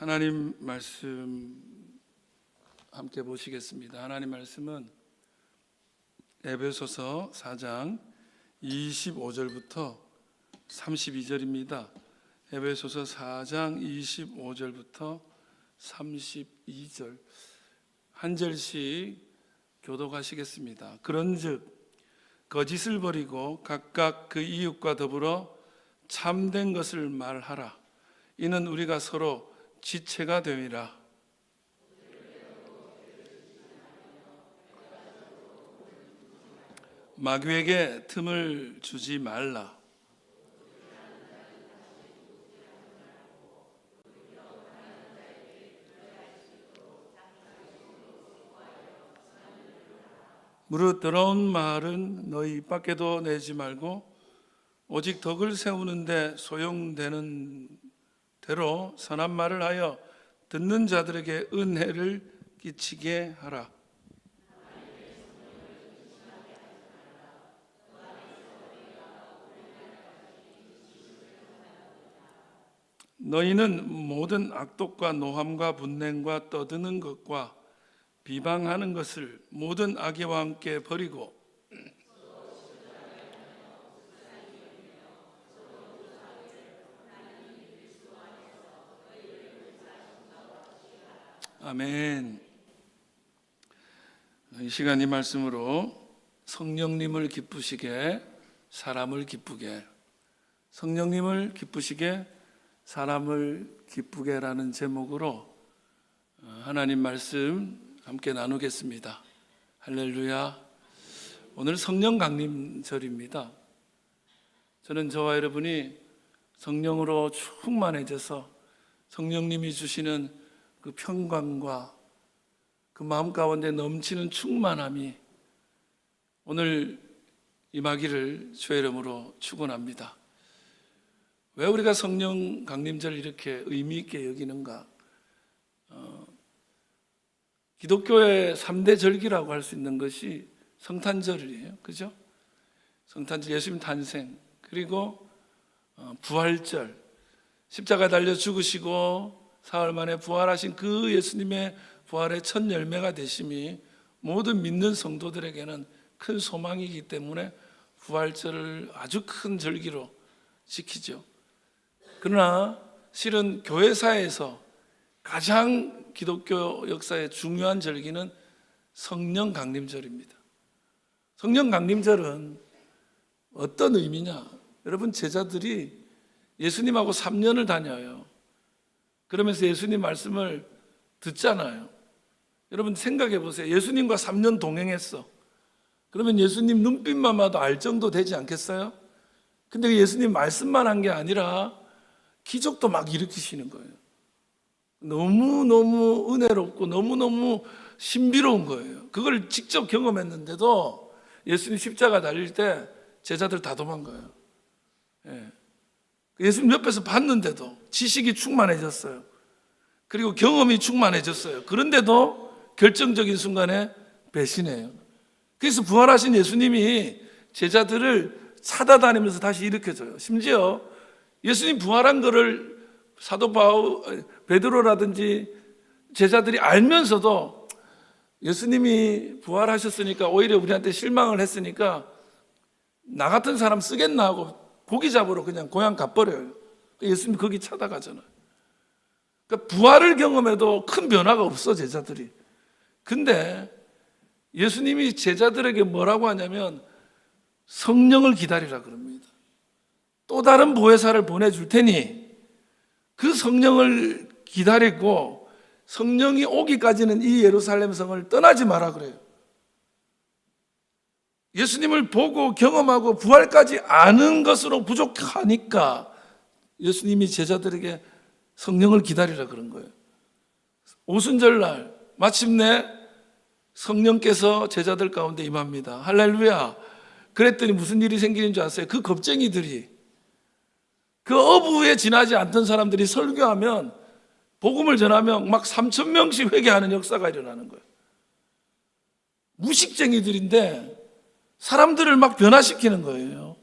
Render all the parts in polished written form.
하나님 말씀 함께 보시겠습니다. 하나님 말씀은 에베소서 4장 25절부터 32절입니다. 에베소서 4장 25절부터 32절 한 절씩 교독하시겠습니다. 그런즉 거짓을 버리고 각각 그 이웃과 더불어 참된 것을 말하라. 이는 우리가 서로 지체가 됨이라. 마귀에게 틈을 주지 말라. 무릇 더러운 말은 너희 입 밖에도 내지 말고 오직 덕을 세우는데 소용되는 대로 선한 말을 하여 듣는 자들에게 은혜를 끼치게 하라. 너희는 모든 악독과 노함과 분냉과 떠드는 것과 비방하는 것을 모든 악의와 함께 버리고 아멘. 이 시간 이 말씀으로 성령님을 기쁘시게 사람을 기쁘게, 성령님을 기쁘시게 사람을 기쁘게라는 제목으로 하나님 말씀 함께 나누겠습니다. 할렐루야. 오늘 성령 강림절입니다. 저는 저와 여러분이 성령으로 충만해져서 성령님이 주시는 그 평강과 그 마음 가운데 넘치는 충만함이 오늘 임하기를 주의 이름으로 축원합니다. 왜 우리가 성령 강림절을 이렇게 의미 있게 여기는가? 기독교의 3대 절기라고 할 수 있는 것이 성탄절이에요. 그죠? 성탄절, 예수님 탄생, 그리고 부활절, 십자가 달려 죽으시고 사흘 만에 부활하신 그 예수님의 부활의 첫 열매가 되심이 모든 믿는 성도들에게는 큰 소망이기 때문에 부활절을 아주 큰 절기로 지키죠. 그러나 실은 교회사에서 가장 기독교 역사의 중요한 절기는 성령 강림절입니다. 성령 강림절은 어떤 의미냐? 여러분, 제자들이 예수님하고 3년을 다녀요. 그러면서 예수님 말씀을 듣잖아요. 여러분 생각해 보세요. 예수님과 3년 동행했어. 그러면 예수님 눈빛만 봐도 알 정도 되지 않겠어요? 근데 예수님 말씀만 한 게 아니라 기적도 막 일으키시는 거예요. 너무너무 은혜롭고 너무너무 신비로운 거예요. 그걸 직접 경험했는데도 예수님 십자가 달릴 때 제자들 다 도망가요. 예수님 옆에서 봤는데도 지식이 충만해졌어요. 그리고 경험이 충만해졌어요. 그런데도 결정적인 순간에 배신해요. 그래서 부활하신 예수님이 제자들을 찾아다니면서 다시 일으켜줘요. 심지어 예수님 부활한 거를 사도 베드로라든지 제자들이 알면서도 예수님이 부활하셨으니까 오히려 우리한테 실망을 했으니까 나 같은 사람 쓰겠나 하고 고기 잡으러 그냥 고향 가버려요. 예수님 거기 찾아가잖아요. 그러니까 부활을 경험해도 큰 변화가 없어, 제자들이. 근데 예수님이 제자들에게 뭐라고 하냐면 성령을 기다리라 그럽니다. 또 다른 보혜사를 보내줄 테니 그 성령을 기다리고 성령이 오기까지는 이 예루살렘 성을 떠나지 마라 그래요. 예수님을 보고 경험하고 부활까지 아는 것으로 부족하니까 예수님이 제자들에게 성령을 기다리라 그런 거예요. 오순절날 마침내 성령께서 제자들 가운데 임합니다. 할렐루야. 그랬더니 무슨 일이 생기는 줄 아세요? 그 겁쟁이들이, 그 어부에 지나지 않던 사람들이 설교하면, 복음을 전하면 막 3,000명씩 회개하는 역사가 일어나는 거예요. 무식쟁이들인데 사람들을 막 변화시키는 거예요.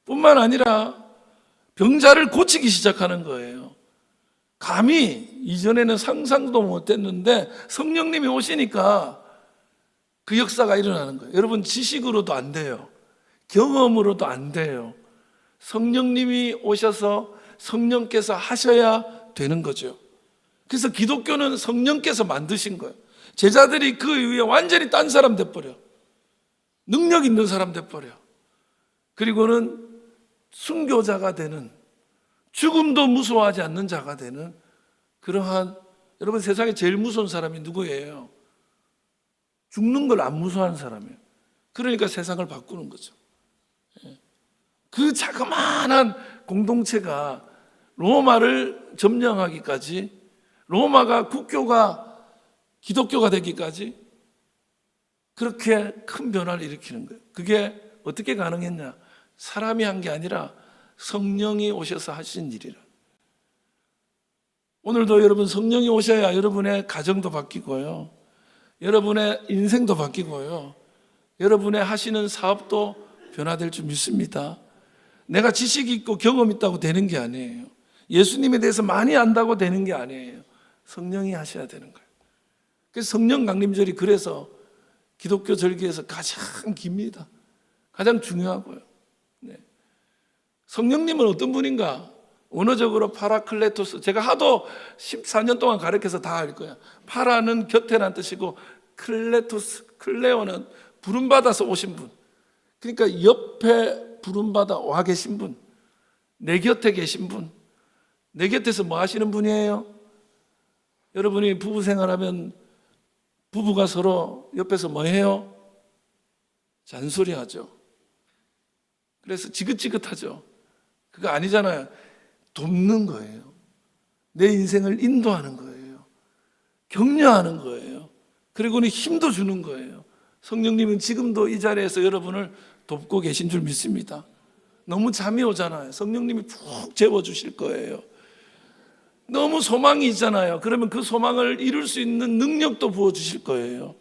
뿐만 아니라 병자를 고치기 시작하는 거예요. 감히 이전에는 상상도 못했는데 성령님이 오시니까 그 역사가 일어나는 거예요. 여러분, 지식으로도 안 돼요. 경험으로도 안 돼요. 성령님이 오셔서 성령께서 하셔야 되는 거죠. 그래서 기독교는 성령께서 만드신 거예요. 제자들이 그 이후에 완전히 딴 사람 돼버려. 능력 있는 사람 돼버려. 그리고는 순교자가 되는, 죽음도 무서워하지 않는 자가 되는 그러한, 여러분, 세상에 제일 무서운 사람이 누구예요? 죽는 걸 안 무서워하는 사람이에요. 그러니까 세상을 바꾸는 거죠. 그 자그마한 공동체가 로마를 점령하기까지, 로마가 국교가 기독교가 되기까지 그렇게 큰 변화를 일으키는 거예요. 그게 어떻게 가능했냐? 사람이 한 게 아니라 성령이 오셔서 하신 일이라. 오늘도 여러분, 성령이 오셔야 여러분의 가정도 바뀌고요, 여러분의 인생도 바뀌고요, 여러분의 하시는 사업도 변화될 줄 믿습니다. 내가 지식이 있고 경험 있다고 되는 게 아니에요. 예수님에 대해서 많이 안다고 되는 게 아니에요. 성령이 하셔야 되는 거예요. 그래서 성령 강림절이, 그래서 기독교 절기에서 가장 깁니다. 가장 중요하고요. 네. 성령님은 어떤 분인가? 원어적으로 파라클레토스, 제가 하도 14년 동안 가르쳐서 다 알 거야. 파라는 곁에란 뜻이고, 클레토스, 클레오는 부름받아서 오신 분. 그러니까 옆에 부름받아 와 계신 분, 내 곁에 계신 분. 내 곁에서 뭐 하시는 분이에요? 여러분이 부부 생활하면 부부가 서로 옆에서 뭐 해요? 잔소리하죠. 그래서 지긋지긋하죠. 그거 아니잖아요. 돕는 거예요. 내 인생을 인도하는 거예요. 격려하는 거예요. 그리고는 힘도 주는 거예요. 성령님은 지금도 이 자리에서 여러분을 돕고 계신 줄 믿습니다. 너무 잠이 오잖아요. 성령님이 푹 재워주실 거예요. 너무 소망이 있잖아요. 그러면 그 소망을 이룰 수 있는 능력도 부어주실 거예요.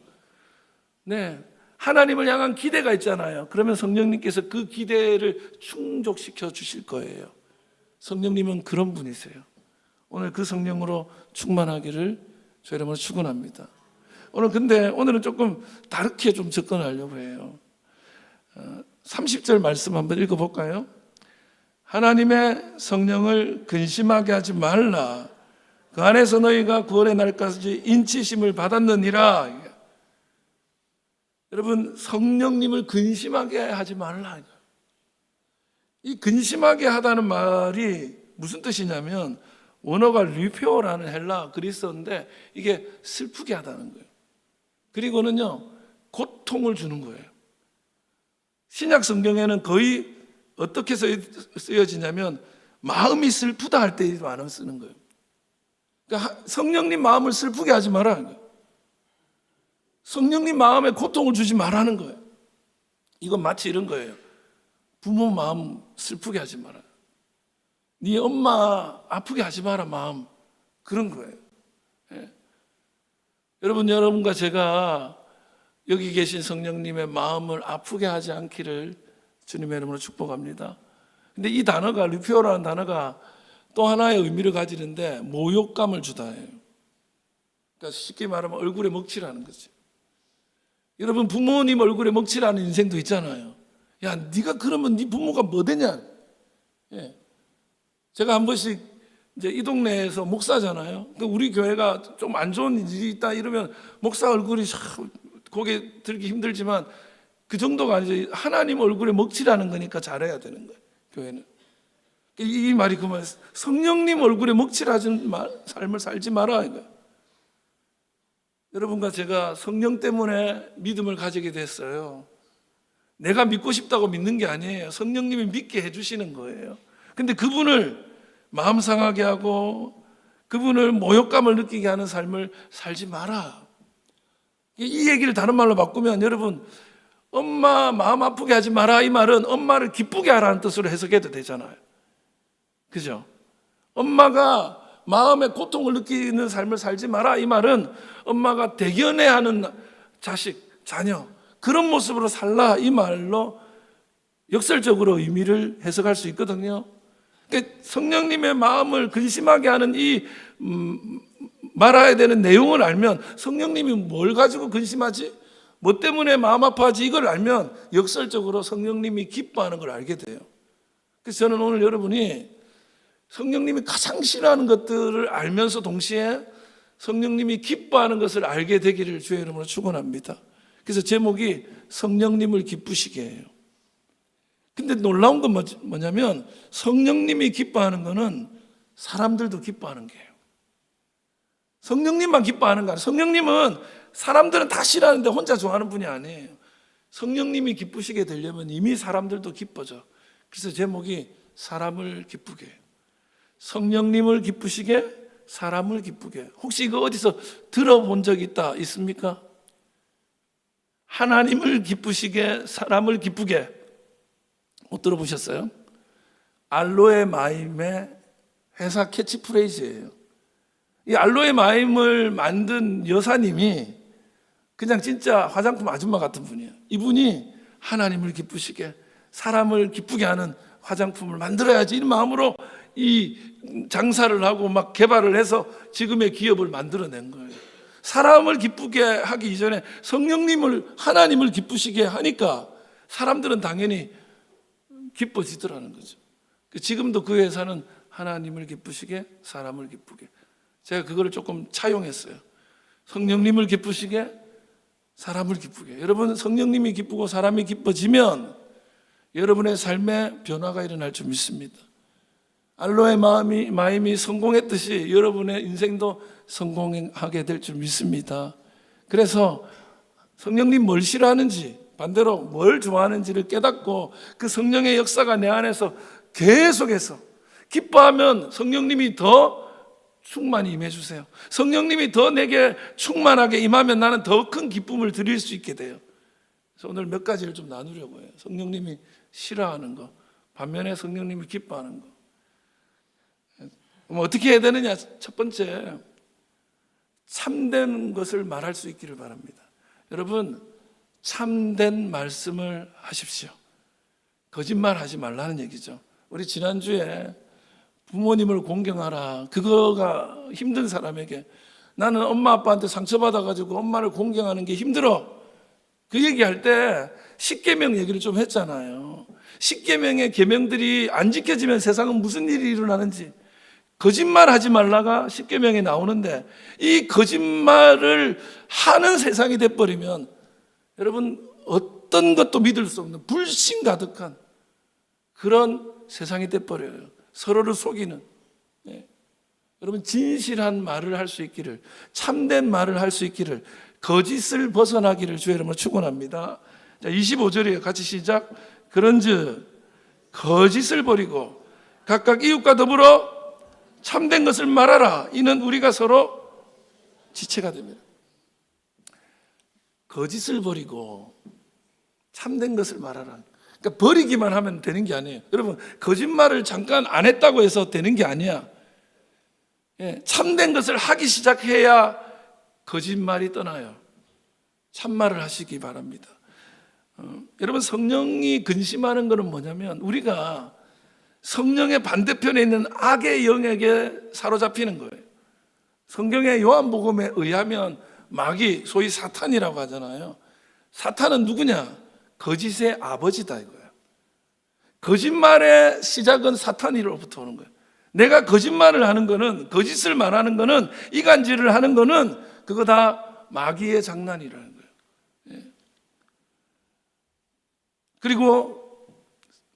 네, 하나님을 향한 기대가 있잖아요. 그러면 성령님께서 그 기대를 충족시켜 주실 거예요. 성령님은 그런 분이세요. 오늘 그 성령으로 충만하기를 저희 이름으로 축원합니다. 오늘은 조금 다르게 좀 접근하려고 해요. 30절 말씀 한번 읽어볼까요? 하나님의 성령을 근심하게 하지 말라. 그 안에서 너희가 구원의 날까지 인치심을 받았느니라. 여러분, 성령님을 근심하게 하지 말라. 이 근심하게 하다는 말이 무슨 뜻이냐면, 원어가 류페오라는 헬라 그리스어인데, 이게 슬프게 하다는 거예요. 그리고는요, 고통을 주는 거예요. 신약 성경에는 거의 어떻게 쓰여지냐면, 마음이 슬프다 할 때 많이 쓰는 거예요. 그러니까 성령님 마음을 슬프게 하지 말라는 거예요. 성령님 마음에 고통을 주지 말라는 거예요. 이건 마치 이런 거예요. 부모 마음 슬프게 하지 마라. 네 엄마 아프게 하지 마라, 마음. 그런 거예요. 예. 여러분과 제가 여기 계신 성령님의 마음을 아프게 하지 않기를 주님의 이름으로 축복합니다. 근데 이 단어가, 류페오라는 단어가 또 하나의 의미를 가지는데, 모욕감을 주다 해요. 그러니까 쉽게 말하면 얼굴에 먹칠하는 거죠. 여러분, 부모님 얼굴에 먹칠하는 인생도 있잖아요. 야, 네가 그러면 네 부모가 뭐 되냐? 예. 제가 한 번씩 이제 이 동네에서 목사잖아요. 그러니까 우리 교회가 좀 안 좋은 일이 있다 이러면 목사 얼굴이 고개 들기 힘들지만, 그 정도가 아니죠. 하나님 얼굴에 먹칠하는 거니까 잘해야 되는 거예요, 교회는. 이 말이 그 말, 성령님 얼굴에 먹칠하는 삶을 살지 마라 이거예요. 여러분과 제가 성령 때문에 믿음을 가지게 됐어요. 내가 믿고 싶다고 믿는 게 아니에요. 성령님이 믿게 해주시는 거예요. 근데 그분을 마음 상하게 하고 그분을 모욕감을 느끼게 하는 삶을 살지 마라. 이 얘기를 다른 말로 바꾸면, 여러분, 엄마 마음 아프게 하지 마라, 이 말은 엄마를 기쁘게 하라는 뜻으로 해석해도 되잖아요. 그죠? 엄마가 마음에 고통을 느끼는 삶을 살지 마라, 이 말은 엄마가 대견해하는 자식, 자녀, 그런 모습으로 살라, 이 말로 역설적으로 의미를 해석할 수 있거든요. 그러니까 성령님의 마음을 근심하게 하는 이 말아야 되는 내용을 알면 성령님이 뭘 가지고 근심하지? 뭐 때문에 마음 아파하지? 이걸 알면 역설적으로 성령님이 기뻐하는 걸 알게 돼요. 그래서 저는 오늘 여러분이 성령님이 가장 싫어하는 것들을 알면서 동시에 성령님이 기뻐하는 것을 알게 되기를 주의 이름으로 축원합니다. 그래서 제목이 성령님을 기쁘시게 해요. 근데 놀라운 건 뭐냐면 성령님이 기뻐하는 거는 사람들도 기뻐하는 거예요. 성령님만 기뻐하는 거 아니에요. 성령님은 사람들은 다 싫어하는데 혼자 좋아하는 분이 아니에요. 성령님이 기쁘시게 되려면 이미 사람들도 기뻐져. 그래서 제목이 사람을 기쁘게 해요. 성령님을 기쁘시게, 사람을 기쁘게. 혹시 이거 어디서 들어본 적 있습니까? 하나님을 기쁘시게, 사람을 기쁘게. 못 들어보셨어요? 알로에 마임의 회사 캐치프레이즈예요. 이 알로에 마임을 만든 여사님이 그냥 진짜 화장품 아줌마 같은 분이에요. 이분이 하나님을 기쁘시게, 사람을 기쁘게 하는 화장품을 만들어야지 이런 마음으로 이 장사를 하고 막 개발을 해서 지금의 기업을 만들어낸 거예요. 사람을 기쁘게 하기 이전에 성령님을, 하나님을 기쁘시게 하니까 사람들은 당연히 기뻐지더라는 거죠. 지금도 그 회사는 하나님을 기쁘시게, 사람을 기쁘게. 제가 그거를 조금 차용했어요. 성령님을 기쁘시게, 사람을 기쁘게. 여러분, 성령님이 기쁘고 사람이 기뻐지면 여러분의 삶에 변화가 일어날 줄 믿습니다. 알로에 마임이 성공했듯이 여러분의 인생도 성공하게 될 줄 믿습니다. 그래서 성령님 뭘 싫어하는지, 반대로 뭘 좋아하는지를 깨닫고 그 성령의 역사가 내 안에서 계속해서 기뻐하면 성령님이 더 충만히 임해 주세요. 성령님이 더 내게 충만하게 임하면 나는 더 큰 기쁨을 드릴 수 있게 돼요. 그래서 오늘 몇 가지를 좀 나누려고 해요. 성령님이 싫어하는 거, 반면에 성령님이 기뻐하는 거. 그럼 어떻게 해야 되느냐? 첫 번째, 참된 것을 말할 수 있기를 바랍니다. 여러분, 참된 말씀을 하십시오. 거짓말 하지 말라는 얘기죠. 우리 지난주에 부모님을 공경하라, 그거가 힘든 사람에게, 나는 엄마 아빠한테 상처받아가지고 엄마를 공경하는 게 힘들어, 그 얘기할 때 십계명 얘기를 좀 했잖아요. 십계명의 계명들이 안 지켜지면 세상은 무슨 일이 일어나는지, 거짓말 하지 말라가 십계명에 나오는데 이 거짓말을 하는 세상이 돼버리면 여러분, 어떤 것도 믿을 수 없는 불신 가득한 그런 세상이 돼버려요. 서로를 속이는. 네. 여러분, 진실한 말을 할 수 있기를, 참된 말을 할 수 있기를, 거짓을 벗어나기를 주의 이름으로 축원합니다. 자, 25절이에요. 같이 시작. 그런즉 거짓을 버리고 각각 이웃과 더불어 참된 것을 말하라. 이는 우리가 서로 지체가 됩니다. 거짓을 버리고 참된 것을 말하라. 그러니까 버리기만 하면 되는 게 아니에요. 여러분, 거짓말을 잠깐 안 했다고 해서 되는 게 아니야. 참된 것을 하기 시작해야 거짓말이 떠나요. 참말을 하시기 바랍니다. 여러분, 성령이 근심하는 것은 뭐냐면 우리가 성령의 반대편에 있는 악의 영에게 사로잡히는 거예요. 성경의 요한복음에 의하면 마귀, 소위 사탄이라고 하잖아요. 사탄은 누구냐? 거짓의 아버지다 이거예요. 거짓말의 시작은 사탄으로부터 오는 거예요. 내가 거짓말을 하는 거는, 거짓을 말하는 거는, 이간질을 하는 거는 그거 다 마귀의 장난이라는 거예요. 그리고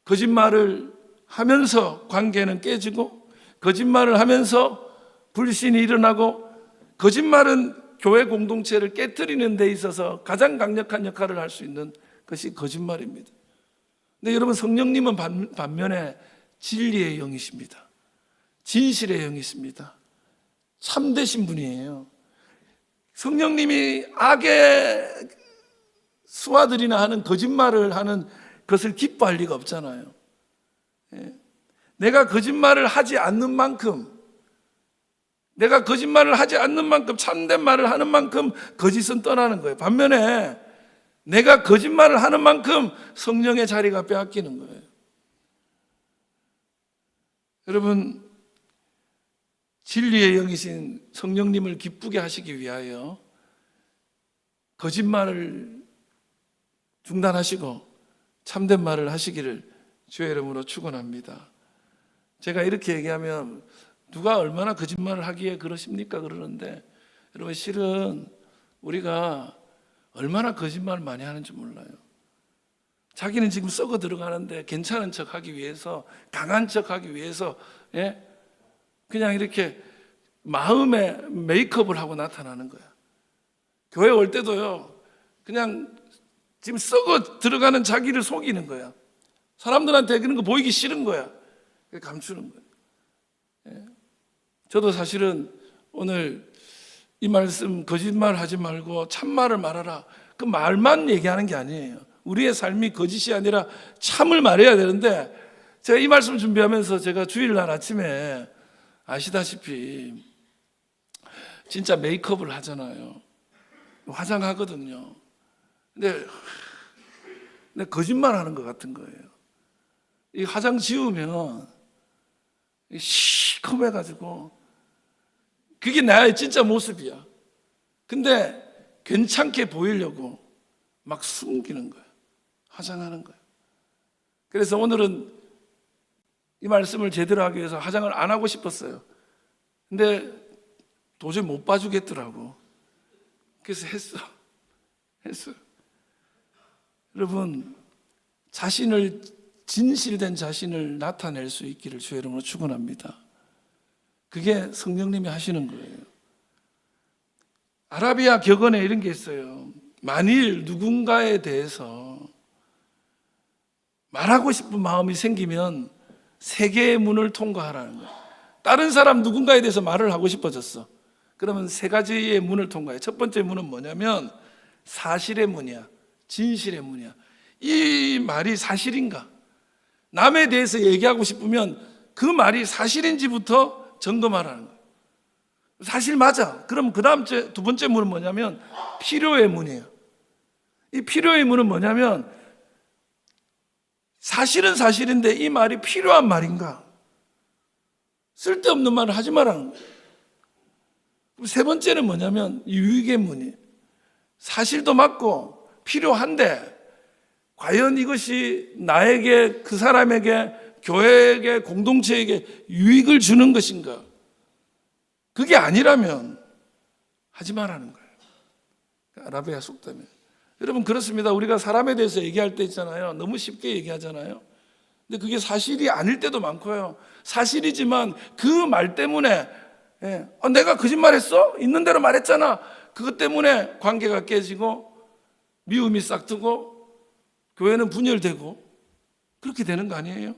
거짓말을 하면서 관계는 깨지고, 거짓말을 하면서 불신이 일어나고, 거짓말은 교회 공동체를 깨트리는 데 있어서 가장 강력한 역할을 할 수 있는 것이 거짓말입니다. 근데 여러분, 성령님은 반면에 진리의 영이십니다. 진실의 영이십니다. 참되신 분이에요. 성령님이 악의 수하들이나 하는 거짓말을 하는 것을 기뻐할 리가 없잖아요. 내가 거짓말을 하지 않는 만큼, 내가 거짓말을 하지 않는 만큼, 참된 말을 하는 만큼 거짓은 떠나는 거예요. 반면에 내가 거짓말을 하는 만큼 성령의 자리가 빼앗기는 거예요. 여러분, 진리의 영이신 성령님을 기쁘게 하시기 위하여 거짓말을 중단하시고 참된 말을 하시기를 주의 이름으로 축원합니다. 제가 이렇게 얘기하면 누가 얼마나 거짓말을 하기에 그러십니까? 그러는데 여러분, 실은 우리가 얼마나 거짓말을 많이 하는지 몰라요. 자기는 지금 썩어 들어가는데 괜찮은 척 하기 위해서, 강한 척 하기 위해서, 그냥 이렇게 마음에 메이크업을 하고 나타나는 거야. 교회 올 때도요, 그냥 지금 썩어 들어가는 자기를 속이는 거야. 사람들한테 그런 거 보이기 싫은 거야. 감추는 거야. 저도 사실은 오늘 이 말씀, 거짓말 하지 말고 참말을 말하라, 그 말만 얘기하는 게 아니에요. 우리의 삶이 거짓이 아니라 참을 말해야 되는데, 제가 이 말씀 준비하면서 제가 주일날 아침에 아시다시피 진짜 메이크업을 하잖아요. 화장하거든요. 근데 거짓말 하는 것 같은 거예요. 이 화장 지우면 시커매가지고 그게 나의 진짜 모습이야. 근데 괜찮게 보이려고 막 숨기는 거야. 화장하는 거야. 그래서 오늘은 이 말씀을 제대로 하기 위해서 화장을 안 하고 싶었어요. 근데 도저히 못 봐주겠더라고. 그래서 했어. 여러분, 진실된 자신을 나타낼 수 있기를 주의 이름으로 축원합니다. 그게 성령님이 하시는 거예요. 아라비아 격언에 이런 게 있어요. 만일 누군가에 대해서 말하고 싶은 마음이 생기면 세 개의 문을 통과하라는 거예요. 다른 사람 누군가에 대해서 말을 하고 싶어졌어. 그러면 세 가지의 문을 통과해. 첫 번째 문은 뭐냐면 사실의 문이야. 진실의 문이야. 이 말이 사실인가? 남에 대해서 얘기하고 싶으면 그 말이 사실인지부터 점검하라는 거예요. 사실 맞아. 그럼 그 다음 두 번째 문은 뭐냐면 필요의 문이에요. 이 필요의 문은 뭐냐면 사실은 사실인데 이 말이 필요한 말인가? 쓸데없는 말을 하지 말라는 거예요. 세 번째는 뭐냐면 유익의 문이에요. 사실도 맞고 필요한데 과연 이것이 나에게, 그 사람에게, 교회에게, 공동체에게 유익을 주는 것인가? 그게 아니라면 하지 말라는 거예요. 아라비아 속담에. 여러분, 그렇습니다. 우리가 사람에 대해서 얘기할 때 있잖아요. 너무 쉽게 얘기하잖아요. 근데 그게 사실이 아닐 때도 많고요. 사실이지만 그 말 때문에 내가 거짓말했어? 있는 대로 말했잖아. 그것 때문에 관계가 깨지고 미움이 싹트고 교회는 분열되고 그렇게 되는 거 아니에요?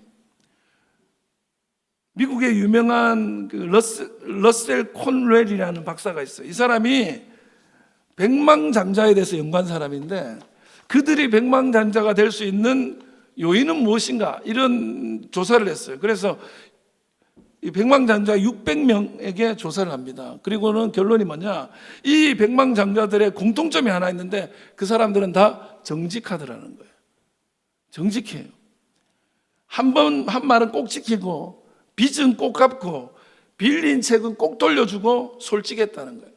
미국의 유명한 러셀 콘웰이라는 박사가 있어요. 이 사람이 백망장자에 대해서 연구한 사람인데 그들이 백망장자가 될 수 있는 요인은 무엇인가? 이런 조사를 했어요. 그래서 이 백망장자 600명에게 조사를 합니다. 그리고는 결론이 뭐냐? 이 백망장자들의 공통점이 하나 있는데 그 사람들은 다 정직하더라는 거예요. 정직해요. 한 말은 꼭 지키고 빚은 꼭 갚고 빌린 책은 꼭 돌려주고 솔직했다는 거예요.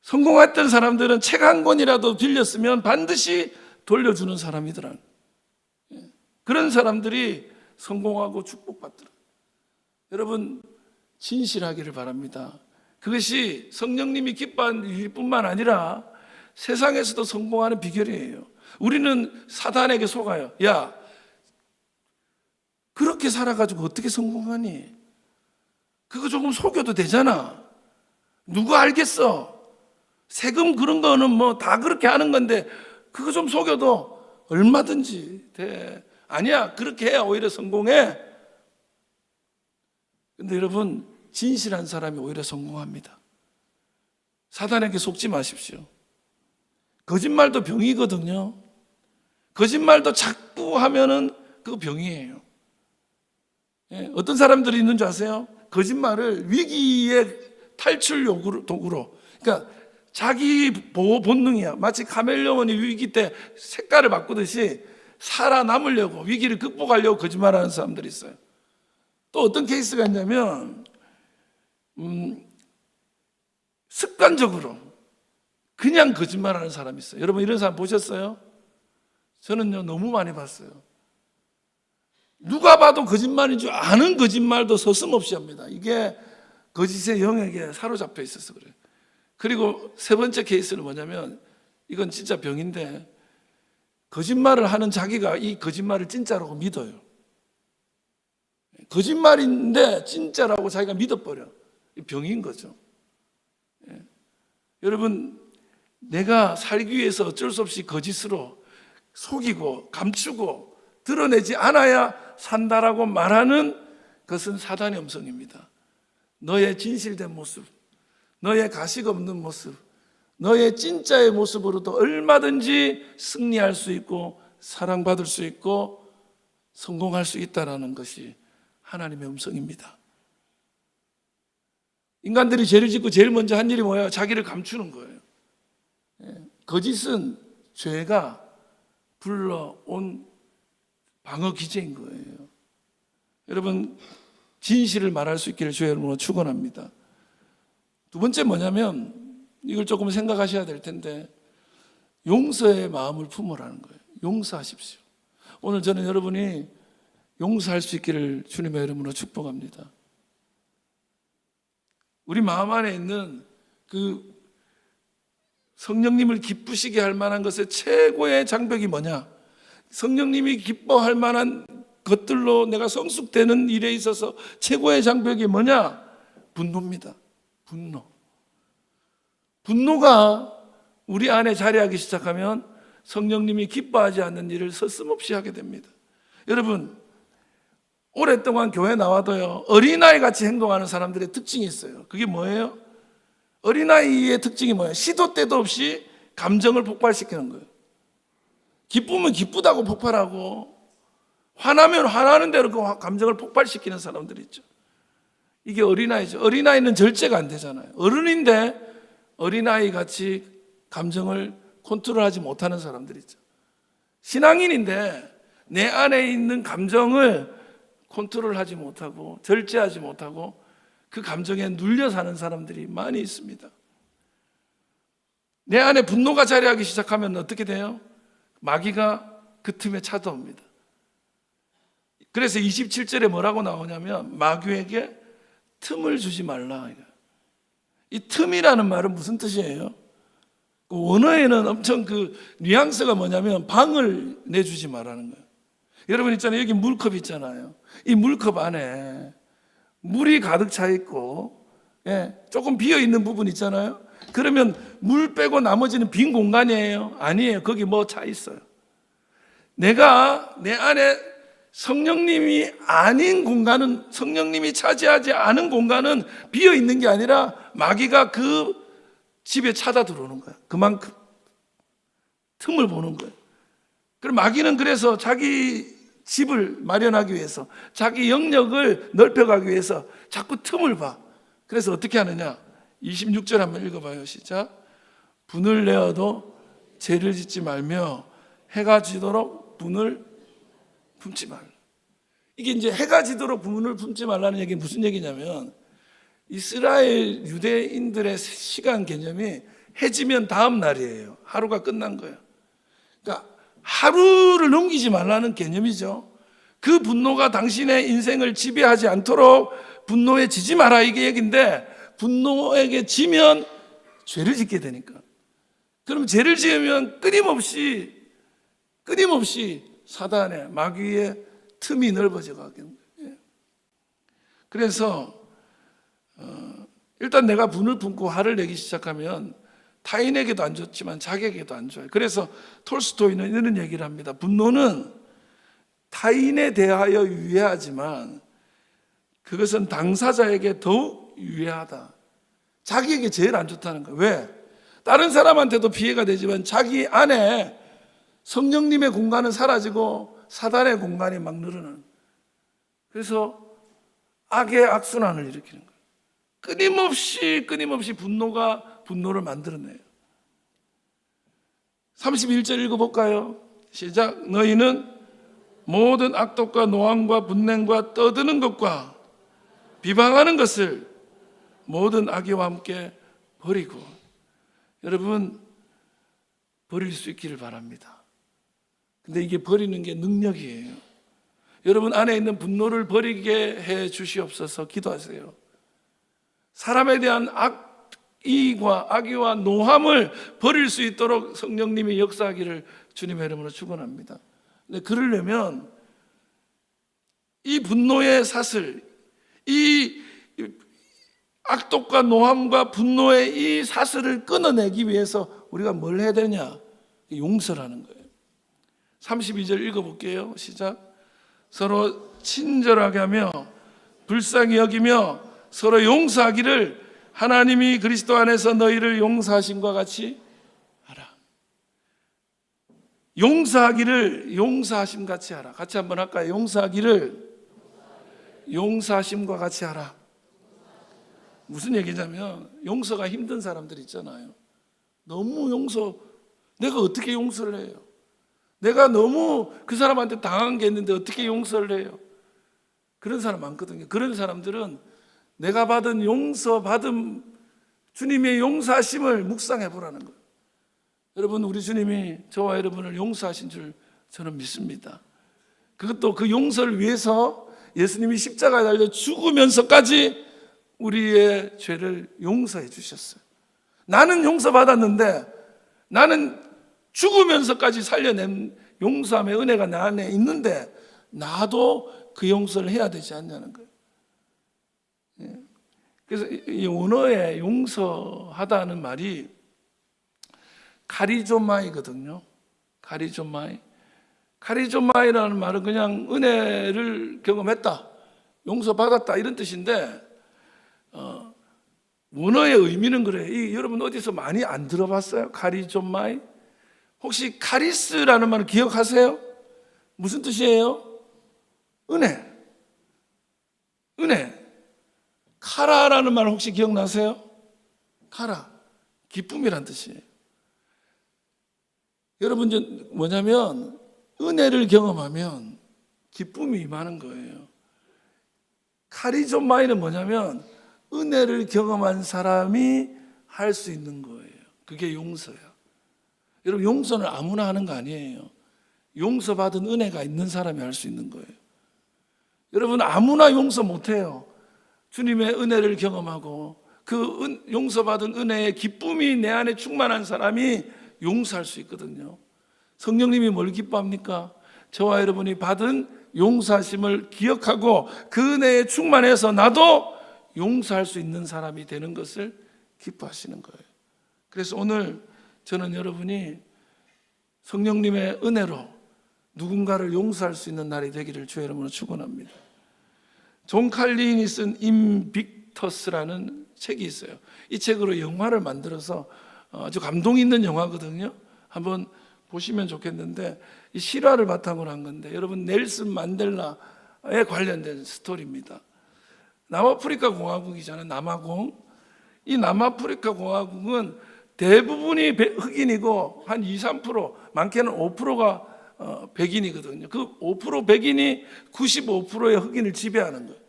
성공했던 사람들은 책 한 권이라도 빌렸으면 반드시 돌려주는 사람이더라는 거예요. 그런 사람들이 성공하고 축복받더라고요. 여러분, 진실하기를 바랍니다. 그것이 성령님이 기뻐하는 일뿐만 아니라 세상에서도 성공하는 비결이에요. 우리는 사단에게 속아요. 야, 그렇게 살아가지고 어떻게 성공하니? 그거 조금 속여도 되잖아. 누가 알겠어? 세금 그런 거는 뭐 다 그렇게 하는 건데 그거 좀 속여도 얼마든지 돼. 아니야, 그렇게 해야 오히려 성공해. 근데 여러분, 진실한 사람이 오히려 성공합니다. 사단에게 속지 마십시오. 거짓말도 병이거든요. 거짓말도 자꾸 하면은 그거 병이에요. 어떤 사람들이 있는 줄 아세요? 거짓말을 위기의 탈출 도구로. 그러니까 자기 보호 본능이야. 마치 카멜레온이 위기 때 색깔을 바꾸듯이 살아남으려고, 위기를 극복하려고 거짓말하는 사람들이 있어요. 또 어떤 케이스가 있냐면 습관적으로 그냥 거짓말하는 사람이 있어요. 여러분 이런 사람 보셨어요? 저는요 너무 많이 봤어요. 누가 봐도 거짓말인 줄 아는 거짓말도 서슴없이 합니다. 이게 거짓의 영역에 사로잡혀 있어서 그래요. 그리고 세 번째 케이스는 뭐냐면 이건 진짜 병인데 거짓말을 하는 자기가 이 거짓말을 진짜라고 믿어요. 거짓말인데 진짜라고 자기가 믿어버려. 병인 거죠. 예. 여러분 내가 살기 위해서 어쩔 수 없이 거짓으로 속이고 감추고 드러내지 않아야 산다라고 말하는 것은 사단의 음성입니다. 너의 진실된 모습, 너의 가식 없는 모습, 너의 진짜의 모습으로도 얼마든지 승리할 수 있고 사랑받을 수 있고 성공할 수 있다는 것이 하나님의 음성입니다. 인간들이 죄를 짓고 제일 먼저 한 일이 뭐예요? 자기를 감추는 거예요. 거짓은 죄가 불러온 방어 기제인 거예요. 여러분 진실을 말할 수 있기를 주의 이름으로 축원합니다. 두 번째 뭐냐면 이걸 조금 생각하셔야 될 텐데 용서의 마음을 품으라는 거예요. 용서하십시오. 오늘 저는 여러분이 용서할 수 있기를 주님의 이름으로 축복합니다. 우리 마음 안에 있는 그 성령님을 기쁘시게 할 만한 것의 최고의 장벽이 뭐냐? 성령님이 기뻐할 만한 것들로 내가 성숙되는 일에 있어서 최고의 장벽이 뭐냐? 분노입니다. 분노. 분노가 우리 안에 자리하기 시작하면 성령님이 기뻐하지 않는 일을 서슴없이 하게 됩니다. 여러분 오랫동안 교회 나와도요 어린아이 같이 행동하는 사람들의 특징이 있어요. 그게 뭐예요? 어린아이의 특징이 뭐예요? 시도 때도 없이 감정을 폭발시키는 거예요. 기쁘면 기쁘다고 폭발하고 화나면 화나는 대로 그 감정을 폭발시키는 사람들이 있죠. 이게 어린아이죠. 어린아이는 절제가 안 되잖아요. 어른인데 어린아이 같이 감정을 컨트롤하지 못하는 사람들이 있죠. 신앙인인데 내 안에 있는 감정을 컨트롤하지 못하고 절제하지 못하고 그 감정에 눌려 사는 사람들이 많이 있습니다. 내 안에 분노가 자리하기 시작하면 어떻게 돼요? 마귀가 그 틈에 찾아옵니다. 그래서 27절에 뭐라고 나오냐면 마귀에게 틈을 주지 말라. 이 틈이라는 말은 무슨 뜻이에요? 원어에는 엄청 그 뉘앙스가 뭐냐면 방을 내주지 말라는 거예요. 여러분 있잖아요. 여기 물컵 있잖아요. 이 물컵 안에 물이 가득 차 있고 조금 비어 있는 부분 있잖아요. 그러면 물 빼고 나머지는 빈 공간이에요? 아니에요. 거기 뭐 차 있어요. 내가 내 안에 성령님이 아닌 공간은, 성령님이 차지하지 않은 공간은 비어 있는 게 아니라 마귀가 그 집에 찾아 들어오는 거야. 그만큼 틈을 보는 거예요. 그럼 마귀는 그래서 자기 집을 마련하기 위해서, 자기 영역을 넓혀가기 위해서 자꾸 틈을 봐. 그래서 어떻게 하느냐? 26절 한번 읽어봐요. 시작. 분을 내어도 죄를 짓지 말며 해가 지도록 분을 품지 말라. 이게 이제 해가 지도록 분을 품지 말라는 얘기는 무슨 얘기냐면 이스라엘 유대인들의 시간 개념이 해지면 다음 날이에요. 하루가 끝난 거예요. 그러니까 하루를 넘기지 말라는 개념이죠. 그 분노가 당신의 인생을 지배하지 않도록 분노에 지지 마라, 이게 얘기인데, 분노에게 지면 죄를 짓게 되니까. 그럼 죄를 지으면 끊임없이 사단의 마귀의 틈이 넓어져 가게 됩니다. 그래서 일단 내가 분을 품고 화를 내기 시작하면 타인에게도 안 좋지만 자기에게도 안 좋아요. 그래서 톨스토이는 이런 얘기를 합니다. 분노는 타인에 대하여 유해하지만 그것은 당사자에게 더욱 유해하다. 자기에게 제일 안 좋다는 거예요. 왜? 다른 사람한테도 피해가 되지만 자기 안에 성령님의 공간은 사라지고 사단의 공간이 막 늘어나는. 그래서 악의 악순환을 일으키는 거예요. 끊임없이 분노를 만들어내요. 31절 읽어볼까요? 시작. 너희는 모든 악독과 노함과 분냉과 떠드는 것과 비방하는 것을 모든 악의와 함께 버리고, 여러분 버릴 수 있기를 바랍니다. 근데 이게 버리는 게 능력이에요. 여러분 안에 있는 분노를 버리게 해 주시옵소서. 기도하세요. 사람에 대한 악의와 노함을 버릴 수 있도록 성령님이 역사하기를 주님의 이름으로 축원합니다. 근데 그러려면 이 분노의 사슬, 이 악독과 노함과 분노의 이 사슬을 끊어내기 위해서 우리가 뭘 해야 되냐? 용서라는 거예요. 32절 읽어볼게요. 시작. 서로 친절하게 하며 불쌍히 여기며 서로 용서하기를 하나님이 그리스도 안에서 너희를 용서하심과 같이 하라. 용서하기를 용서하심 같이 하라. 같이 한번 할까요? 용서하기를 용서하심과 같이 하라. 무슨 얘기냐면 용서가 힘든 사람들 있잖아요. 너무 내가 어떻게 용서를 해요? 내가 너무 그 사람한테 당한 게 있는데 어떻게 용서를 해요? 그런 사람 많거든요. 그런 사람들은 내가 받은 주님의 용서하심을 묵상해 보라는 거예요. 여러분, 우리 주님이 저와 여러분을 용서하신 줄 저는 믿습니다. 그것도 그 용서를 위해서 예수님이 십자가에 달려 죽으면서까지 우리의 죄를 용서해 주셨어요. 나는 용서받았는데, 나는 죽으면서까지 살려낸 용서함의 은혜가 내 안에 있는데 나도 그 용서를 해야 되지 않냐는 거예요. 그래서 이 원어에 용서하다는 말이 카리조마이거든요. 카리조마이라는 말은 그냥 은혜를 경험했다, 용서받았다 이런 뜻인데 원어의 의미는 그래요. 여러분 어디서 많이 안 들어봤어요? 카리조마이? 혹시 카리스라는 말을 기억하세요? 무슨 뜻이에요? 은혜. 카라라는 말 혹시 기억나세요? 카라, 기쁨이란 뜻이에요. 여러분, 뭐냐면 은혜를 경험하면 기쁨이 임하는 거예요. 카리조마이는 뭐냐면 은혜를 경험한 사람이 할 수 있는 거예요. 그게 용서야. 여러분, 용서는 아무나 하는 거 아니에요. 용서받은 은혜가 있는 사람이 할 수 있는 거예요. 여러분, 아무나 용서 못해요. 주님의 은혜를 경험하고 그 용서받은 은혜의 기쁨이 내 안에 충만한 사람이 용서할 수 있거든요. 성령님이 뭘 기뻐합니까? 저와 여러분이 받은 용서하심을 기억하고 그 은혜에 충만해서 나도 용서할 수 있는 사람이 되는 것을 기뻐하시는 거예요. 그래서 오늘 저는 여러분이 성령님의 은혜로 누군가를 용서할 수 있는 날이 되기를 주의 이름으로 축원합니다. 존 칼린이 쓴 인빅터스라는 책이 있어요. 이 책으로 영화를 만들어서 아주 감동 있는 영화거든요. 한번 보시면 좋겠는데, 이 실화를 바탕으로 한 건데, 여러분 넬슨 만델라에 관련된 스토리입니다. 남아프리카 공화국이잖아요. 남아공. 이 남아프리카 공화국은 대부분이 흑인이고 한 2, 3%, 많게는 5%가 백인이거든요. 그 5% 백인이 95%의 흑인을 지배하는 거예요.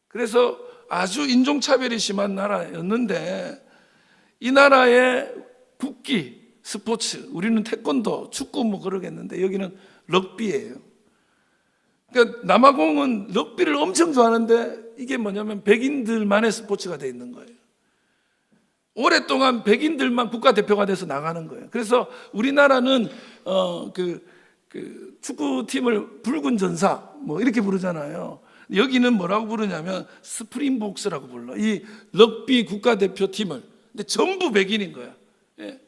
그래서 아주 인종차별이 심한 나라였는데, 이 나라의 국기, 스포츠, 우리는 태권도, 축구 뭐 그러겠는데 여기는 럭비예요. 그러니까 남아공은 럭비를 엄청 좋아하는데 이게 뭐냐면 백인들만의 스포츠가 돼 있는 거예요. 오랫동안 백인들만 국가대표가 돼서 나가는 거예요. 그래서 우리나라는 그 축구팀을 붉은 전사 뭐 이렇게 부르잖아요. 여기는 뭐라고 부르냐면 스프링복스라고 불러. 이 럭비 국가대표팀을. 근데 전부 백인인 거야. 예.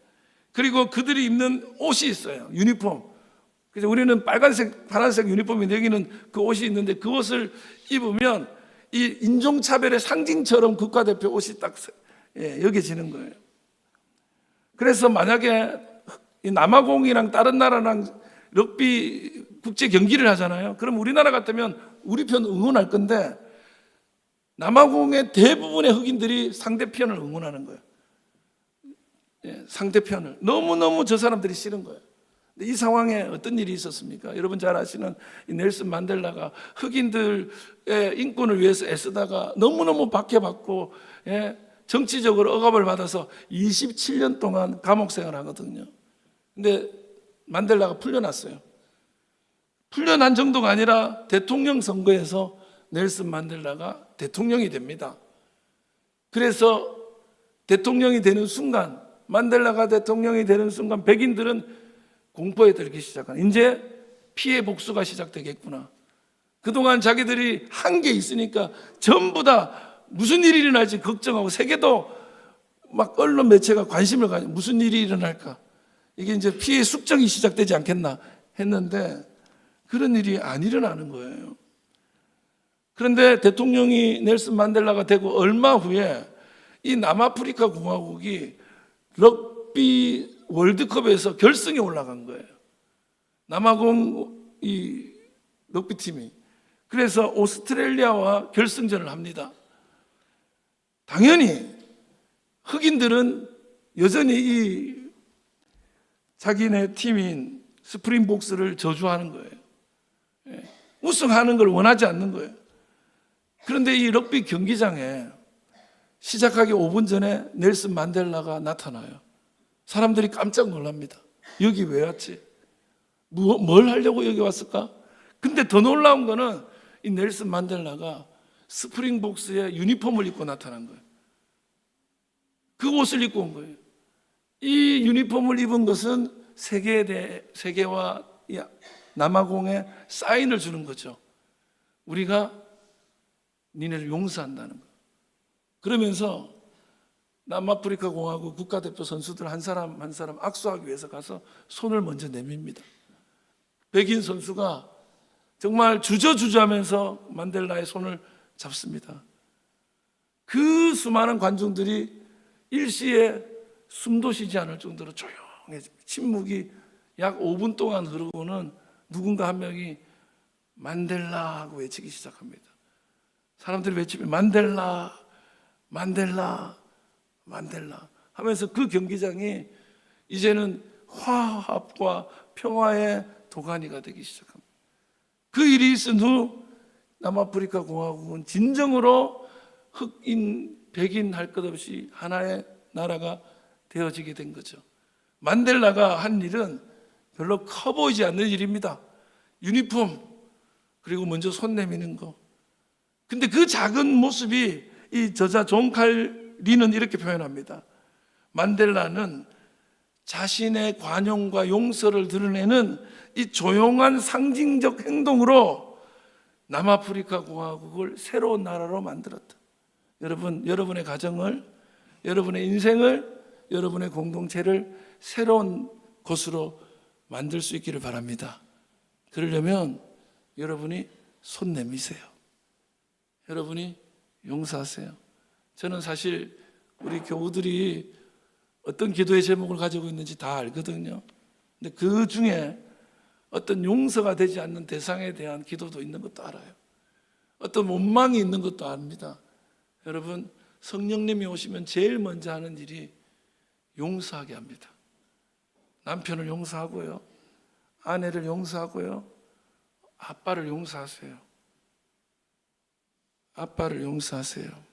그리고 그들이 입는 옷이 있어요. 유니폼. 그래서 우리는 빨간색, 파란색 유니폼인데 여기는 그 옷이 있는데 그 옷을 입으면 이 인종차별의 상징처럼 국가대표 옷이 딱 여겨지는 거예요. 그래서 만약에 이 남아공이랑 다른 나라랑 럭비 국제 경기를 하잖아요. 그럼 우리나라 같으면 우리 편 응원할 건데 남아공의 대부분의 흑인들이 상대편을 응원하는 거예요. 상대편을. 너무너무 저 사람들이 싫은 거예요. 근데 이 상황에 어떤 일이 있었습니까? 여러분 잘 아시는 이 넬슨 만델라가 흑인들의 인권을 위해서 애쓰다가 너무너무 박해받고, 예, 정치적으로 억압을 받아서 27년 동안 감옥 생활하거든요. 근데 만델라가 풀려났어요. 풀려난 정도가 아니라 대통령 선거에서 넬슨 만델라가 대통령이 됩니다. 그래서 대통령이 되는 순간, 만델라가 대통령이 되는 순간 백인들은 공포에 들기 시작하는, 이제 피해 복수가 시작되겠구나. 그동안 자기들이 한 게 있으니까 전부 다 무슨 일이 일어날지 걱정하고, 세계도 막 언론 매체가 관심을 가지고 무슨 일이 일어날까, 이게 이제 피해 숙적이 시작되지 않겠나 했는데 그런 일이 안 일어나는 거예요. 그런데 대통령이 넬슨 만델라가 되고 얼마 후에 이 남아프리카 공화국이 럭비 월드컵에서 결승에 올라간 거예요. 남아공 이 럭비 팀이. 그래서 오스트레일리아와 결승전을 합니다. 당연히 흑인들은 여전히 이 자기네 팀인 스프링복스를 저주하는 거예요. 우승하는 걸 원하지 않는 거예요. 그런데 이 럭비 경기장에 시작하기 5분 전에 넬슨 만델라가 나타나요. 사람들이 깜짝 놀랍니다. 여기 왜 왔지? 뭘 하려고 여기 왔을까? 근데 더 놀라운 거는 이 넬슨 만델라가 스프링복스의 유니폼을 입고 나타난 거예요. 그 옷을 입고 온 거예요. 이 유니폼을 입은 것은 세계와 남아공에 사인을 주는 거죠. 우리가 니네를 용서한다는 거. 그러면서 남아프리카 공화국 국가대표 선수들 한 사람 한 사람 악수하기 위해서 가서 손을 먼저 내밉니다. 백인 선수가 정말 주저주저하면서 만델라의 손을 잡습니다. 그 수많은 관중들이 일시에 숨도 쉬지 않을 정도로 조용해집니다. 침묵이 약 5분 동안 흐르고는 누군가 한 명이 만델라 하고 외치기 시작합니다. 사람들이 외치면 만델라, 만델라, 만델라 하면서 그 경기장이 이제는 화합과 평화의 도가니가 되기 시작합니다. 그 일이 있은 후 남아프리카 공화국은 진정으로 흑인, 백인 할 것 없이 하나의 나라가 되어지게 된 거죠. 만델라가 한 일은 별로 커 보이지 않는 일입니다. 유니폼, 그리고 먼저 손 내미는 거. 근데 그 작은 모습이 이 저자 존 칼리는 이렇게 표현합니다. 만델라는 자신의 관용과 용서를 드러내는 이 조용한 상징적 행동으로 남아프리카 공화국을 새로운 나라로 만들었다. 여러분, 여러분의 가정을, 여러분의 인생을, 여러분의 공동체를 새로운 곳으로 만들 수 있기를 바랍니다. 그러려면 여러분이 손 내미세요. 여러분이 용서하세요. 저는 사실 우리 교우들이 어떤 기도의 제목을 가지고 있는지 다 알거든요. 근데 그 중에 어떤 용서가 되지 않는 대상에 대한 기도도 있는 것도 알아요. 어떤 원망이 있는 것도 압니다. 여러분, 성령님이 오시면 제일 먼저 하는 일이 용서하게 합니다. 남편을 용서하고요, 아내를 용서하고요, 아빠를 용서하세요. 아빠를 용서하세요.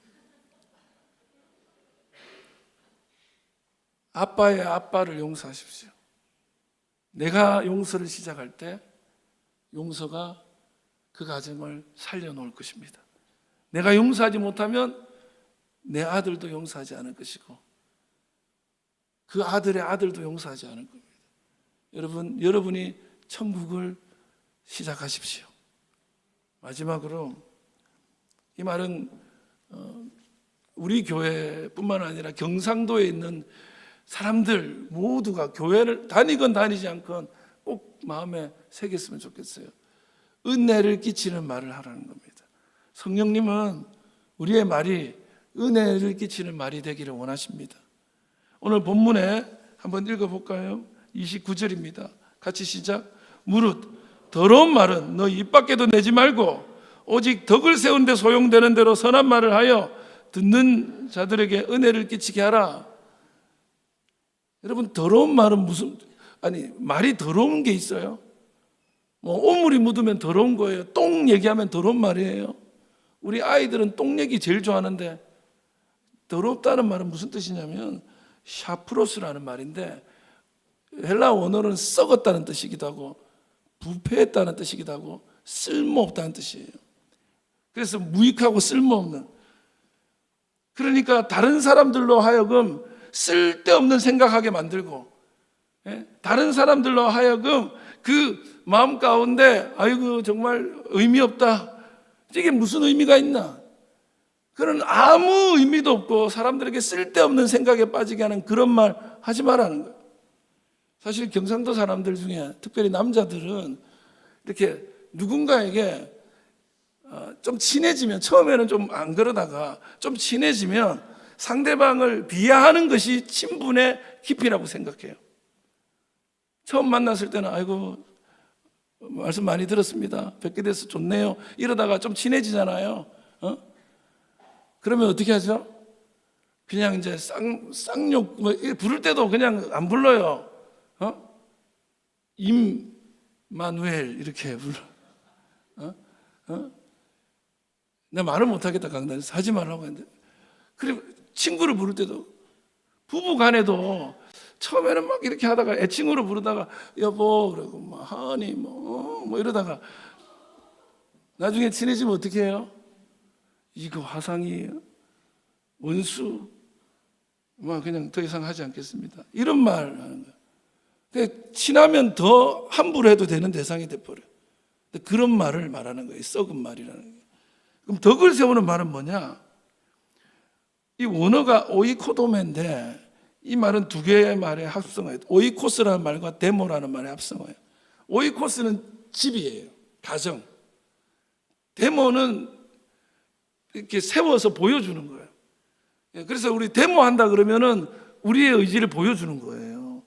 아빠의 아빠를 용서하십시오. 내가 용서를 시작할 때 용서가 그 가정을 살려놓을 것입니다. 내가 용서하지 못하면 내 아들도 용서하지 않을 것이고 그 아들의 아들도 용서하지 않을 겁니다. 여러분, 여러분이 천국을 시작하십시오. 마지막으로 이 말은 우리 교회뿐만 아니라 경상도에 있는 사람들 모두가 교회를 다니건 다니지 않건 꼭 마음에 새겼으면 좋겠어요. 은혜를 끼치는 말을 하라는 겁니다. 성령님은 우리의 말이 은혜를 끼치는 말이 되기를 원하십니다. 오늘 본문에 한번 읽어볼까요? 29절입니다. 같이 시작. 무릇 더러운 말은 너 입 밖에도 내지 말고 오직 덕을 세운 데 소용되는 대로 선한 말을 하여 듣는 자들에게 은혜를 끼치게 하라. 여러분, 더러운 말은 무슨, 아니 말이 더러운 게 있어요? 뭐 오물이 묻으면 더러운 거예요. 똥 얘기하면 더러운 말이에요. 우리 아이들은 똥 얘기 제일 좋아하는데, 더럽다는 말은 무슨 뜻이냐면 샤프로스라는 말인데, 헬라 원어는 썩었다는 뜻이기도 하고 부패했다는 뜻이기도 하고 쓸모없다는 뜻이에요. 그래서 무익하고 쓸모없는, 그러니까 다른 사람들로 하여금 쓸데없는 생각하게 만들고, 다른 사람들로 하여금 그 마음 가운데 아이고 정말 의미 없다, 이게 무슨 의미가 있나, 그런 아무 의미도 없고 사람들에게 쓸데없는 생각에 빠지게 하는 그런 말 하지 말라는 거예요. 사실 경상도 사람들 중에 특별히 남자들은 이렇게 누군가에게 좀 친해지면, 처음에는 좀 안 그러다가 좀 친해지면 상대방을 비하하는 것이 친분의 깊이라고 생각해요. 처음 만났을 때는 아이고 말씀 많이 들었습니다, 뵙게 돼서 좋네요, 이러다가 좀 친해지잖아요. 그러면 어떻게 하죠? 그냥 이제 쌍욕 뭐 부를 때도 그냥 안 불러요. 임마누엘 이렇게 불러. 내가 말을 못하겠다 강단에서 하지 말라고 했는데, 그리고 친구를 부를 때도, 부부 간에도 처음에는 막 이렇게 하다가 애칭으로 부르다가 여보 그러고 뭐 하니 뭐 이러다가 나중에 친해지면 어떻게 해요? 이거 화상이에요, 원수, 막 그냥 더 이상 하지 않겠습니다, 이런 말 하는 거예요. 친하면 더 함부로 해도 되는 대상이 돼버려요. 그런 말을 말하는 거예요, 썩은 말이라는 게. 그럼 덕을 세우는 말은 뭐냐? 이 원어가 오이코도메인데, 이 말은 두 개의 말의 합성어예요. 오이코스라는 말과 데모라는 말의 합성어예요. 오이코스는 집이에요, 가정. 데모는 이렇게 세워서 보여주는 거예요. 그래서 우리 데모한다 그러면은 우리의 의지를 보여주는 거예요.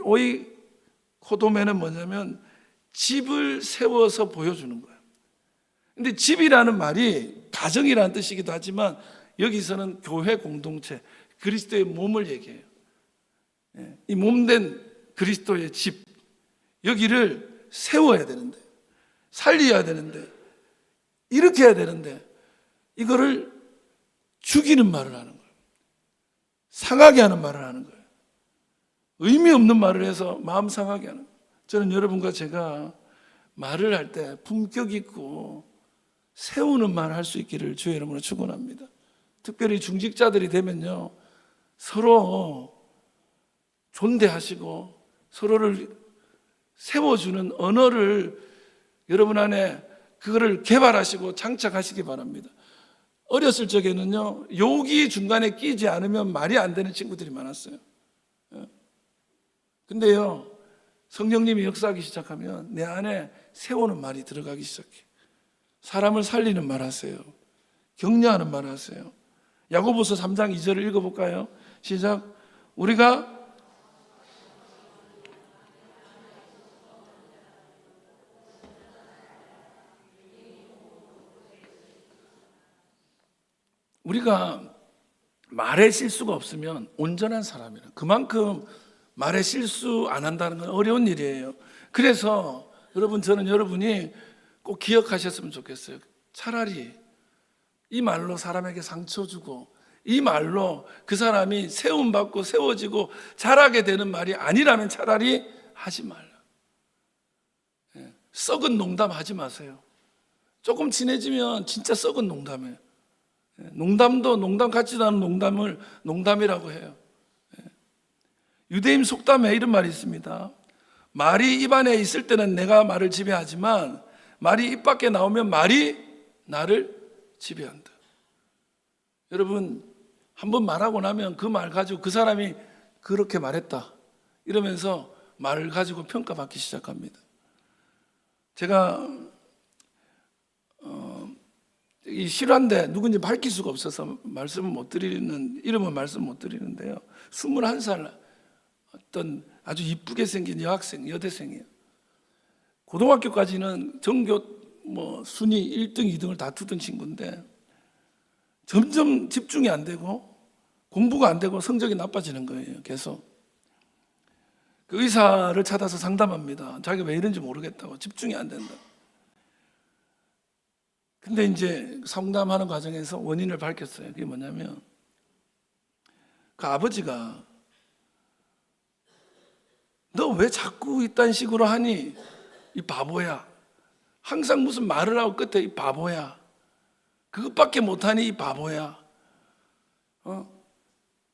오이코도메는 뭐냐면 집을 세워서 보여주는 거예요. 근데 집이라는 말이 가정이라는 뜻이기도 하지만 여기서는 교회 공동체, 그리스도의 몸을 얘기해요. 이 몸된 그리스도의 집, 여기를 세워야 되는데, 살려야 되는데, 이렇게 해야 되는데, 이거를 죽이는 말을 하는 거예요. 상하게 하는 말을 하는 거예요. 의미 없는 말을 해서 마음 상하게 하는 거예요. 저는 여러분과 제가 말을 할 때 품격 있고 세우는 말 할 수 있기를 주의 이름으로 축원합니다. 특별히 중직자들이 되면요, 서로 존대하시고 서로를 세워주는 언어를 여러분 안에 그거를 개발하시고 장착하시기 바랍니다. 어렸을 적에는요, 욕이 중간에 끼지 않으면 말이 안 되는 친구들이 많았어요. 근데요, 성령님이 역사하기 시작하면 내 안에 세우는 말이 들어가기 시작해. 사람을 살리는 말 하세요. 격려하는 말 하세요. 야고보서 3장 2절을 읽어볼까요? 시작. 우리가 말에 실수가 없으면 온전한 사람이라. 그만큼 말에 실수 안 한다는 건 어려운 일이에요. 그래서 여러분, 저는 여러분이 꼭 기억하셨으면 좋겠어요. 차라리 이 말로 사람에게 상처 주고, 이 말로 그 사람이 세움받고 세워지고 자라게 되는 말이 아니라면 차라리 하지 말라. 썩은 농담 하지 마세요. 조금 친해지면 진짜 썩은 농담이에요. 농담도 농담 같지도 않은 농담을 농담이라고 해요. 유대인 속담에 이런 말이 있습니다. 말이 입 안에 있을 때는 내가 말을 지배하지만 말이 입 밖에 나오면 말이 나를 지배한다. 여러분, 한번 말하고 나면 그 말 가지고 그 사람이 그렇게 말했다 이러면서 말을 가지고 평가받기 시작합니다. 제가 이 실화인데 누군지 밝힐 수가 없어서 말씀을 못 드리는, 이름은 말씀 못 드리는데요, 21살 어떤 아주 이쁘게 생긴 여학생, 여대생이에요. 고등학교까지는 전교 순위 1등, 2등을 다투던 친구인데 점점 집중이 안 되고 공부가 안 되고 성적이 나빠지는 거예요, 계속. 그 의사를 찾아서 상담합니다. 자기가 왜 이런지 모르겠다고, 집중이 안 된다. 근데 이제 상담하는 과정에서 원인을 밝혔어요. 그게 뭐냐면 그 아버지가 너 왜 자꾸 이딴 식으로 하니? 이 바보야. 항상 무슨 말을 하고 끝에 이 바보야. 그것밖에 못하니 이 바보야.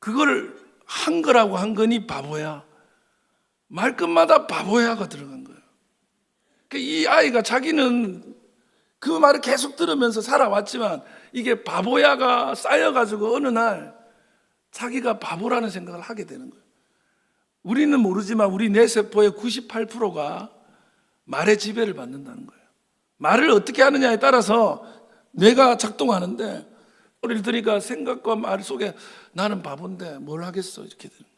그걸 한 거라고 한 거니 바보야. 말끝마다 바보야가 들어간 거예요. 이 아이가 자기는 그 말을 계속 들으면서 살아왔지만 이게 바보야가 쌓여가지고 어느 날 자기가 바보라는 생각을 하게 되는 거예요. 우리는 모르지만 우리 뇌세포의 98%가 말의 지배를 받는다는 거예요. 말을 어떻게 하느냐에 따라서 뇌가 작동하는데 소리를 들으니까 생각과 말 속에 나는 바본데 뭘 하겠어 이렇게 되는 거예요.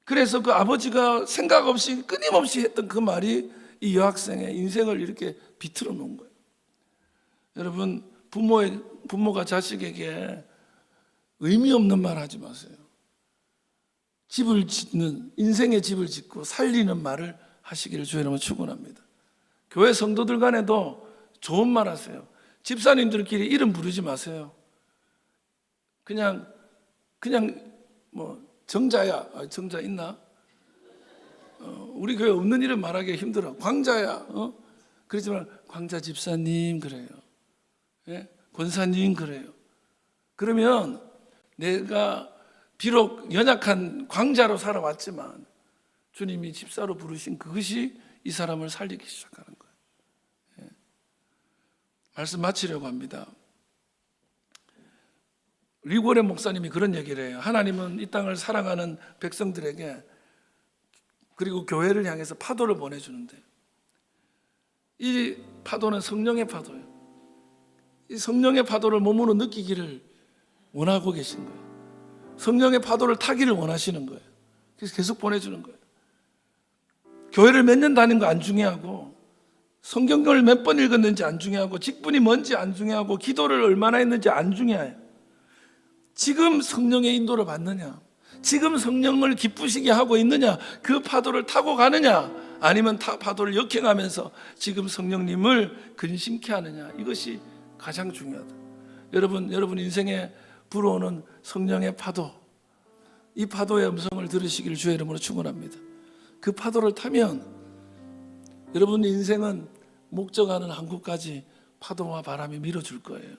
그래서 그 아버지가 생각 없이 끊임없이 했던 그 말이 이 여학생의 인생을 이렇게 비틀어 놓은 거예요. 여러분, 부모가 자식에게 의미 없는 말 하지 마세요. 집을 짓는, 인생의 집을 짓고 살리는 말을 하시기를 주의 이름으로 축원합니다. 교회 성도들 간에도 좋은 말 하세요. 집사님들끼리 이름 부르지 마세요. 그냥 뭐 정자야, 정자 있나? 우리 교회 없는 이름 말하기 힘들어. 광자야, 그러지만 광자 집사님 그래요. 예? 권사님 그래요. 그러면 내가 비록 연약한 광자로 살아왔지만 주님이 집사로 부르신 그것이 이 사람을 살리기 시작하는 거예요. 예. 말씀 마치려고 합니다. 리고레 목사님이 그런 얘기를 해요. 하나님은 이 땅을 사랑하는 백성들에게 그리고 교회를 향해서 파도를 보내주는데 이 파도는 성령의 파도예요. 이 성령의 파도를 몸으로 느끼기를 원하고 계신 거예요. 성령의 파도를 타기를 원하시는 거예요. 그래서 계속 보내주는 거예요. 교회를 몇 년 다닌 거 안 중요하고 성경을 몇 번 읽었는지 안 중요하고 직분이 뭔지 안 중요하고 기도를 얼마나 했는지 안 중요해요. 지금 성령의 인도를 받느냐, 지금 성령을 기쁘시게 하고 있느냐, 그 파도를 타고 가느냐, 아니면 파도를 역행하면서 지금 성령님을 근심케 하느냐, 이것이 가장 중요하다. 여러분 인생에 불어오는 성령의 파도, 이 파도의 음성을 들으시기를 주의 이름으로 축원합니다. 그 파도를 타면 여러분 인생은 목적하는 항구까지 파도와 바람이 밀어줄 거예요.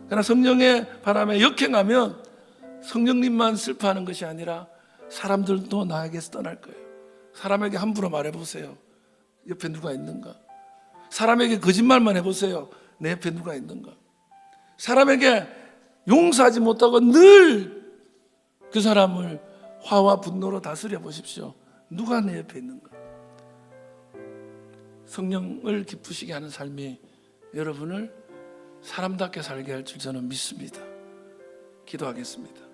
그러나 성령의 바람에 역행하면 성령님만 슬퍼하는 것이 아니라 사람들도 나에게서 떠날 거예요. 사람에게 함부로 말해보세요. 옆에 누가 있는가? 사람에게 거짓말만 해보세요. 내 옆에 누가 있는가? 사람에게 용서하지 못하고 늘 그 사람을 화와 분노로 다스려 보십시오. 누가 내 옆에 있는가? 성령을 기쁘시게 하는 삶이 여러분을 사람답게 살게 할 줄 저는 믿습니다. 기도하겠습니다.